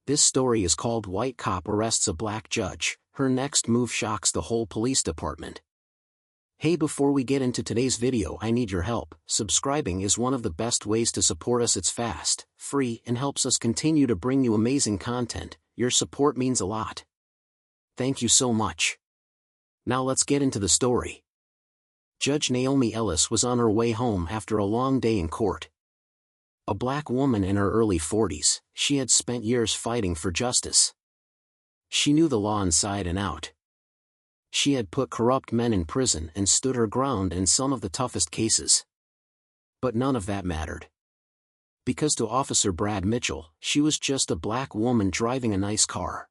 This story is called White Cop Arrests a Black Judge. Her next move shocks the whole police department. Hey, before we get into today's video, I need your help. Subscribing is one of the best ways to support us. It's fast, free, and helps us continue to bring you amazing content. Your support means a lot. Thank you so much. Now let's get into the story. Judge Naomi Ellis was on her way home after a long day in court. A black woman in her early 40s, she had spent years fighting for justice. She knew the law inside and out. She had put corrupt men in prison and stood her ground in some of the toughest cases. But none of that mattered. Because to Officer Brad Mitchell, she was just a black woman driving a nice car.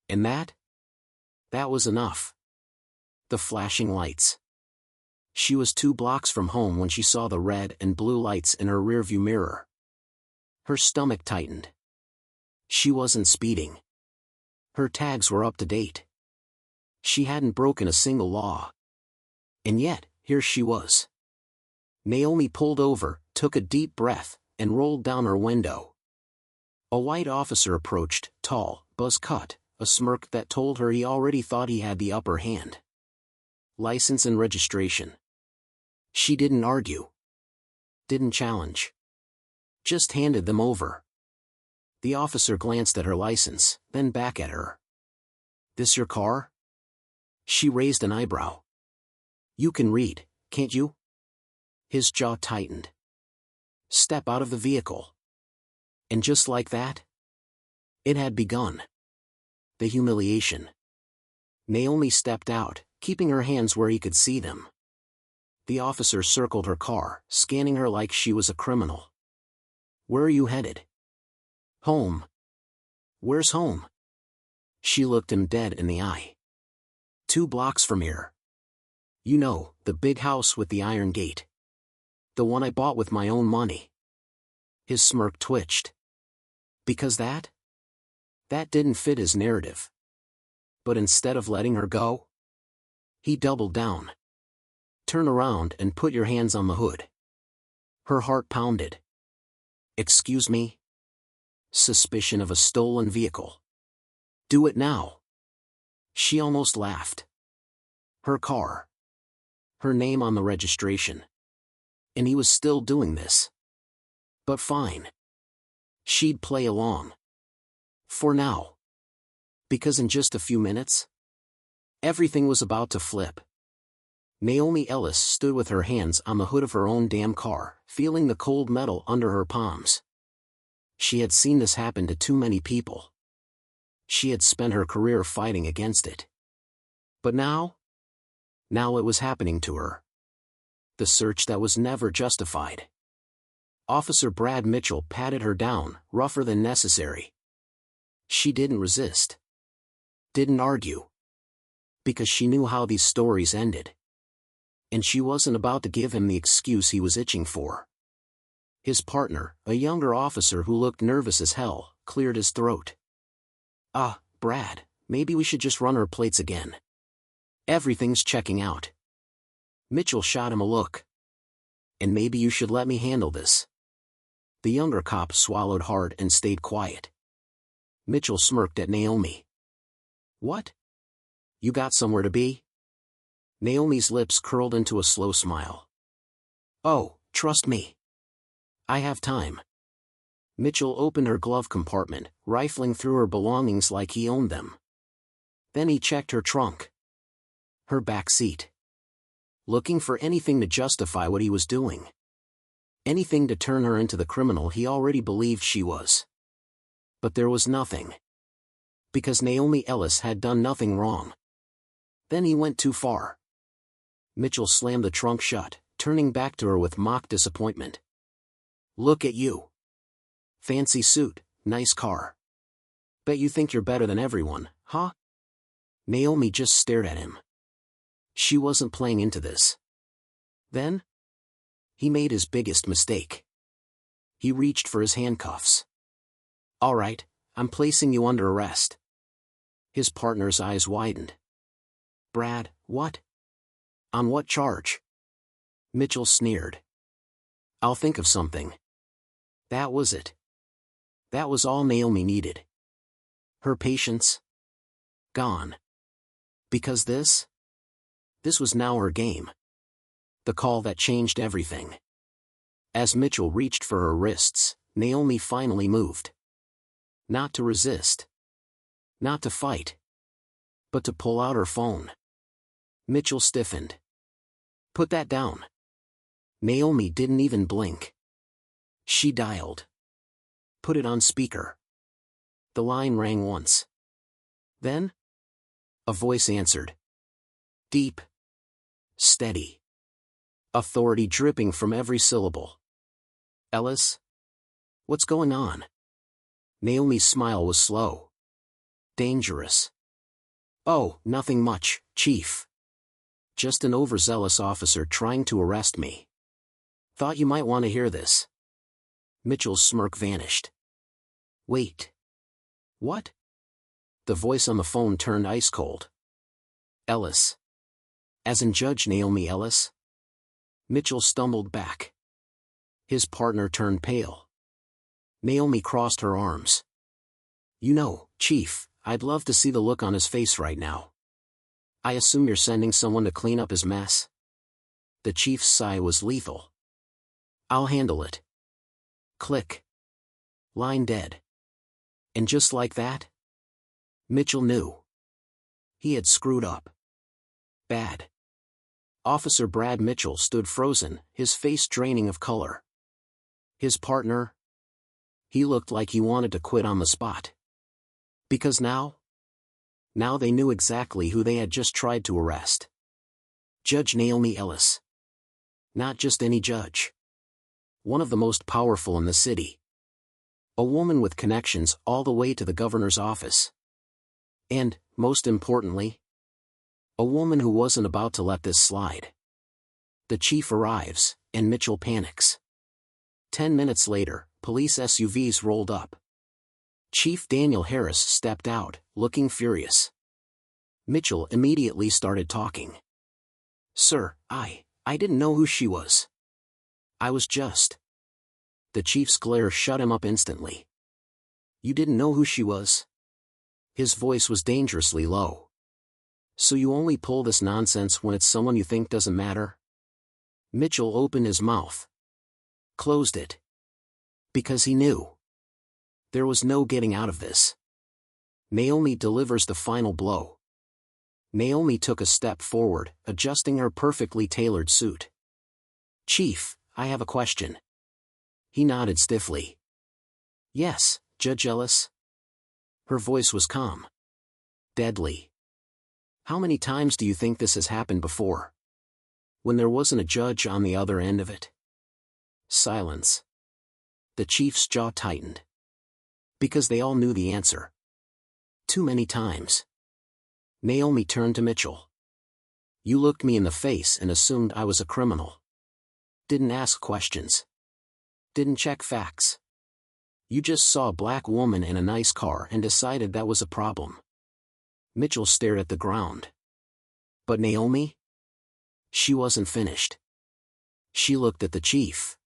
And that was enough. The flashing lights. She was 2 blocks from home when she saw the red and blue lights in her rearview mirror. Her stomach tightened. She wasn't speeding. Her tags were up to date. She hadn't broken a single law. And yet, here she was. Naomi pulled over, took a deep breath, and rolled down her window. A white officer approached, tall, buzz-cut, a smirk that told her he already thought he had the upper hand. License and registration. She didn't argue. Didn't challenge. Just handed them over. The officer glanced at her license, then back at her. "This your car?" She raised an eyebrow. "You can read, can't you?" His jaw tightened. "Step out of the vehicle." And just like that, it had begun. The humiliation. Naomi stepped out, keeping her hands where he could see them. The officer circled her car, scanning her like she was a criminal. "Where are you headed?" "Home." "Where's home?" She looked him dead in the eye. 2 blocks from here. You know, the big house with the iron gate. The one I bought with my own money." His smirk twitched. Because that didn't fit his narrative. But instead of letting her go, he doubled down. "Turn around and put your hands on the hood." Her heart pounded. "Excuse me?" Suspicion of a stolen vehicle. "Do it now." She almost laughed. Her car. Her name on the registration. And he was still doing this. But fine. She'd play along. For now. Because in just a few minutes, everything was about to flip. Naomi Ellis stood with her hands on the hood of her own damn car, feeling the cold metal under her palms. She had seen this happen to too many people. She had spent her career fighting against it. But now it was happening to her. The search that was never justified. Officer Brad Mitchell patted her down, rougher than necessary. She didn't resist. Didn't argue. Because she knew how these stories ended. And she wasn't about to give him the excuse he was itching for. His partner, a younger officer who looked nervous as hell, cleared his throat. Brad, maybe we should just run our plates again. Everything's checking out." Mitchell shot him a look. "And maybe you should let me handle this." The younger cop swallowed hard and stayed quiet. Mitchell smirked at Naomi. "What? You got somewhere to be?" Naomi's lips curled into a slow smile. "Oh, trust me. I have time." Mitchell opened her glove compartment, rifling through her belongings like he owned them. Then he checked her trunk. Her back seat. Looking for anything to justify what he was doing. Anything to turn her into the criminal he already believed she was. But there was nothing. Because Naomi Ellis had done nothing wrong. Then he went too far. Mitchell slammed the trunk shut, turning back to her with mock disappointment. "Look at you. Fancy suit, nice car. Bet you think you're better than everyone, huh?" Naomi just stared at him. She wasn't playing into this. Then he made his biggest mistake. He reached for his handcuffs. "All right, I'm placing you under arrest." His partner's eyes widened. "Brad, what? On what charge?" Mitchell sneered. "I'll think of something." That was it. That was all Naomi needed. Her patience? Gone. Because this was now her game. The call that changed everything. As Mitchell reached for her wrists, Naomi finally moved. Not to resist. Not to fight. But to pull out her phone. Mitchell stiffened. Put that down. Naomi didn't even blink. She dialed. Put it on speaker. The line rang once. Then? A voice answered. Deep. Steady. Authority dripping from every syllable. Ellis? What's going on? Naomi's smile was slow. Dangerous. Oh, nothing much, Chief. Just an overzealous officer trying to arrest me. Thought you might want to hear this. Mitchell's smirk vanished. Wait. What? The voice on the phone turned ice cold. Ellis. As in Judge Naomi Ellis? Mitchell stumbled back. His partner turned pale. Naomi crossed her arms. You know, Chief, I'd love to see the look on his face right now. I assume you're sending someone to clean up his mess? The chief's sigh was lethal. I'll handle it. Click. Line dead. And just like that? Mitchell knew. He had screwed up. Bad. Officer Brad Mitchell stood frozen, his face draining of color. His partner? He looked like he wanted to quit on the spot. Because now they knew exactly who they had just tried to arrest. Judge Naomi Ellis. Not just any judge. One of the most powerful in the city. A woman with connections all the way to the governor's office. And, most importantly, a woman who wasn't about to let this slide. The chief arrives, and Mitchell panics. 10 minutes later, police SUVs rolled up. Chief Daniel Harris stepped out, looking furious. Mitchell immediately started talking. Sir, I didn't know who she was. I was just. The chief's glare shut him up instantly. You didn't know who she was? His voice was dangerously low. So you only pull this nonsense when it's someone you think doesn't matter? Mitchell opened his mouth. Closed it. Because he knew. There was no getting out of this. Naomi delivers the final blow. Naomi took a step forward, adjusting her perfectly tailored suit. Chief, I have a question. He nodded stiffly. Yes, Judge Ellis. Her voice was calm. Deadly. How many times do you think this has happened before? When there wasn't a judge on the other end of it? Silence. The chief's jaw tightened. Because they all knew the answer. Too many times. Naomi turned to Mitchell. You looked me in the face and assumed I was a criminal. Didn't ask questions. Didn't check facts. You just saw a black woman in a nice car and decided that was a problem. Mitchell stared at the ground. But Naomi? She wasn't finished. She looked at the chief.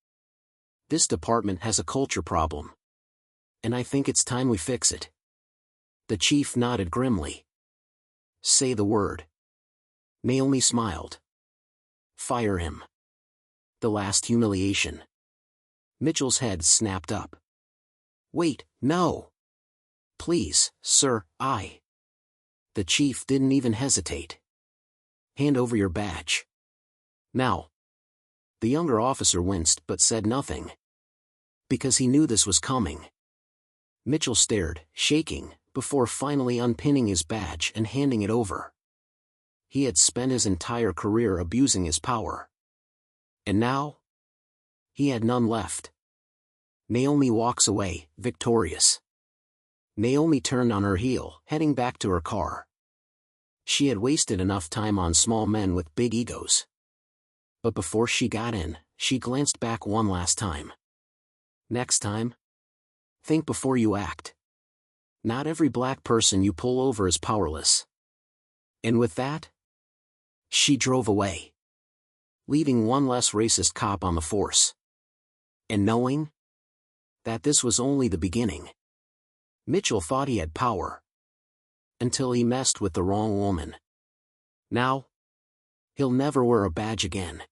This department has a culture problem. And I think it's time we fix it. The chief nodded grimly. Say the word. Naomi smiled. Fire him. The last humiliation. Mitchell's head snapped up. Wait, no. Please, sir, The chief didn't even hesitate. Hand over your badge. Now. The younger officer winced but said nothing. Because he knew this was coming. Mitchell stared, shaking, before finally unpinning his badge and handing it over. He had spent his entire career abusing his power. And now? He had none left. Naomi walks away, victorious. Naomi turned on her heel, heading back to her car. She had wasted enough time on small men with big egos. But before she got in, she glanced back one last time. Next time? Think before you act. Not every black person you pull over is powerless. And with that, she drove away. Leaving one less racist cop on the force. And knowing that this was only the beginning. Mitchell thought he had power, until he messed with the wrong woman. Now, he'll never wear a badge again.